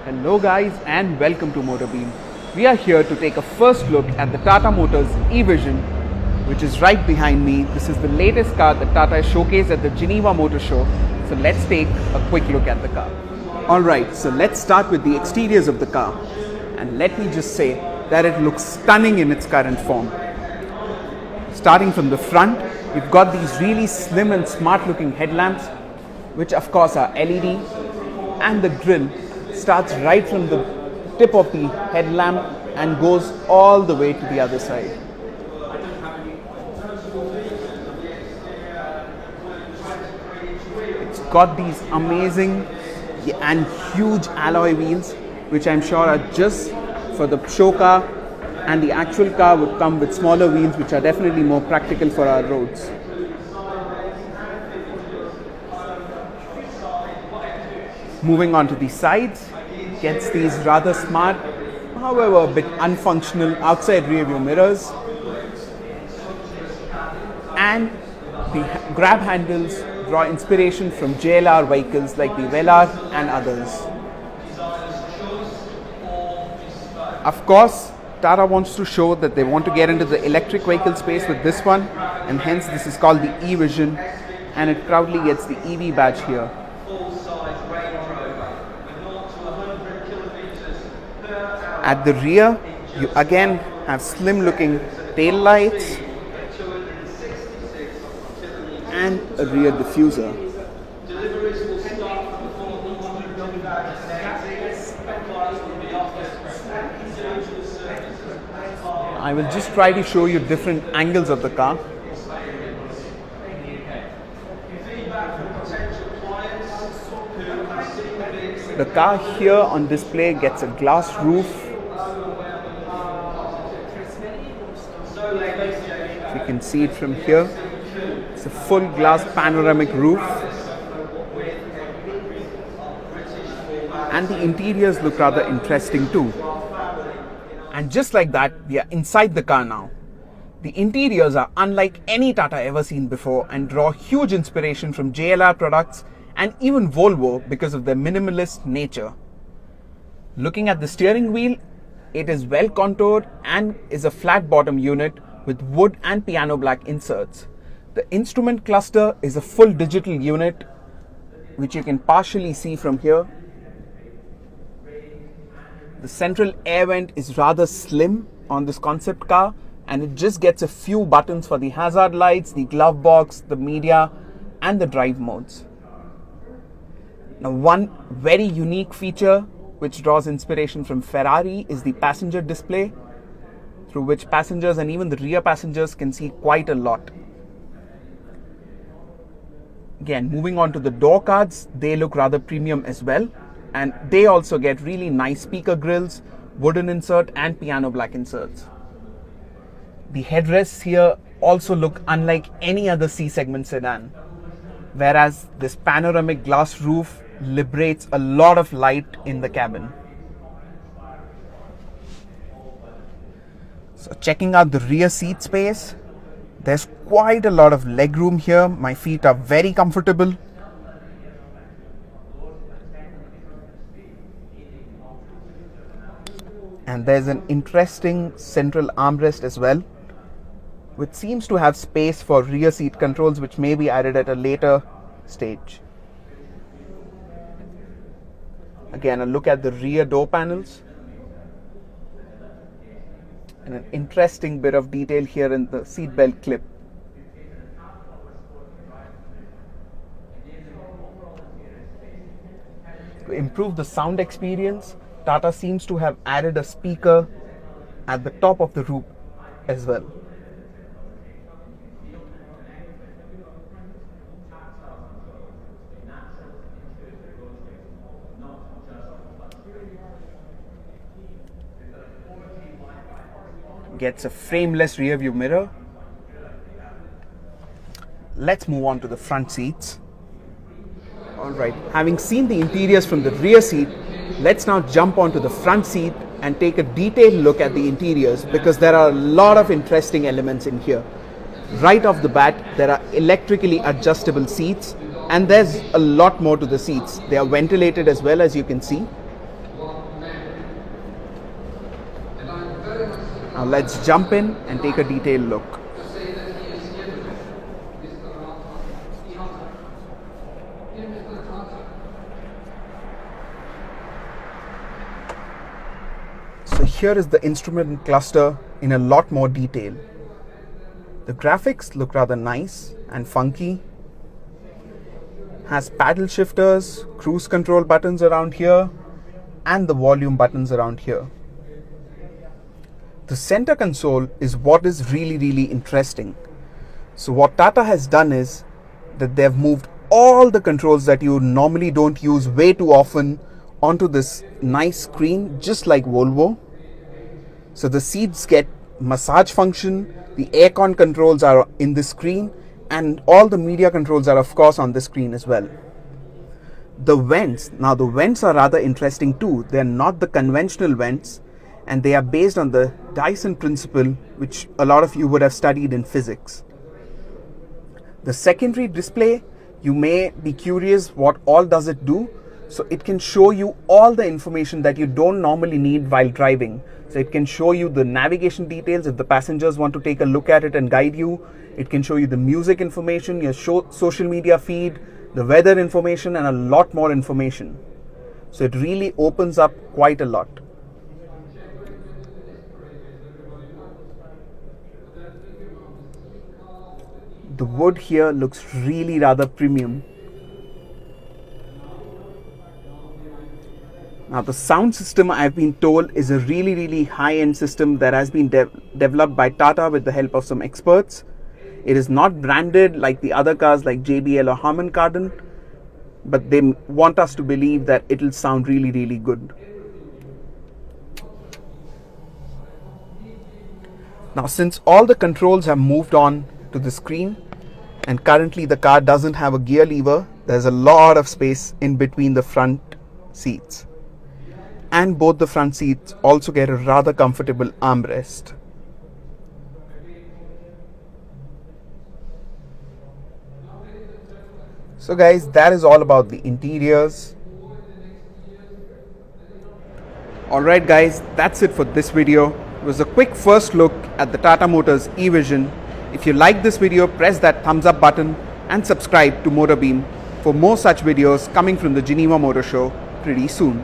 Hello guys and welcome to Motorbeam. We are here to take a first look at the Tata Motors Evision, which is right behind me. This is the latest car that Tata showcased at the Geneva Motor Show. So let's take a quick look at the car. Alright, so let's start with the exteriors of the car. And let me just say that it looks stunning in its current form. Starting from the front, you've got these really slim and smart looking headlamps, which of course are LED, and the grille starts right from the tip of the headlamp and goes all the way to the other side. It's got these amazing and huge alloy wheels, which I'm sure are just for the show car, and the actual car would come with smaller wheels, which are definitely more practical for our roads. Moving on to the sides, gets these rather smart, however a bit unfunctional outside rear view mirrors, and the grab handles draw inspiration from JLR vehicles like the Velar and others. Of course, Tata wants to show that they want to get into the electric vehicle space with this one, and hence this is called the Evision, and it proudly gets the EV badge here. At the rear, you again have slim looking tail lights and a rear diffuser. I will just try to show you different angles of the car. The car here on display gets a glass roof. You can see it from here. It's a full glass panoramic roof, and the interiors look rather interesting too. And just like that, we are inside the car now. The interiors are unlike any Tata ever seen before and draw huge inspiration from JLR products and even Volvo because of their minimalist nature. Looking at the steering wheel, it is well contoured and is a flat bottom unit with wood and piano black inserts. The instrument cluster is a full digital unit, which you can partially see from here. The central air vent is rather slim on this concept car, and it just gets a few buttons for the hazard lights, the glove box, the media, and the drive modes. Now, one very unique feature which draws inspiration from Ferrari is the passenger display, through which passengers and even the rear passengers can see quite a lot. Again, moving on to the door cards, they look rather premium as well, and they also get really nice speaker grills, wooden insert and piano black inserts. The headrests here also look unlike any other C-segment sedan, whereas this panoramic glass roof liberates a lot of light in the cabin. So checking out the rear seat space, there's quite a lot of legroom here. My feet are very comfortable. And there's an interesting central armrest as well, which seems to have space for rear seat controls, which may be added at a later stage. Again, a look at the rear door panels. And an interesting bit of detail here in the seatbelt clip. To improve the sound experience, Tata seems to have added a speaker at the top of the roof as well. Gets a frameless rear view mirror. Let's move on to the front seats. Alright, having seen the interiors from the rear seat, let's now jump onto the front seat and take a detailed look at the interiors, because there are a lot of interesting elements in here. Right off the bat, there are electrically adjustable seats, and there's a lot more to the seats. They are ventilated as well, as you can see. Now let's jump in and take a detailed look. So here is the instrument cluster in a lot more detail. The graphics look rather nice and funky. Has paddle shifters, cruise control buttons around here, and the volume buttons around here. The center console is what is really interesting. So what Tata has done is that they have moved all the controls that you normally don't use way too often onto this nice screen, just like Volvo. So the seats get massage function, the aircon controls are in the screen, and all the media controls are of course on the screen as well. The vents, now the vents are rather interesting too. They are not the conventional vents, and they are based on the Dyson principle, which a lot of you would have studied in physics. The secondary display, you may be curious what all does it do. So it can show you all the information that you don't normally need while driving. So it can show you the navigation details if the passengers want to take a look at it and guide you. It can show you the music information, your social media feed, the weather information, and a lot more information. So it really opens up quite a lot. The wood here looks really rather premium. Now the sound system, I've been told, is a really high-end system that has been developed by Tata with the help of some experts. It is not branded like the other cars like JBL or Harman Kardon, but they want us to believe that it will sound really good. Now since all the controls have moved on to the screen, and currently the car doesn't have a gear lever, there's a lot of space in between the front seats. And both the front seats also get a rather comfortable armrest. So guys, that is all about the interiors. Alright guys, that's it for this video. It was a quick first look at the Tata Motors Evision. If you like this video, press that thumbs up button and subscribe to Motorbeam for more such videos coming from the Geneva Motor Show pretty soon.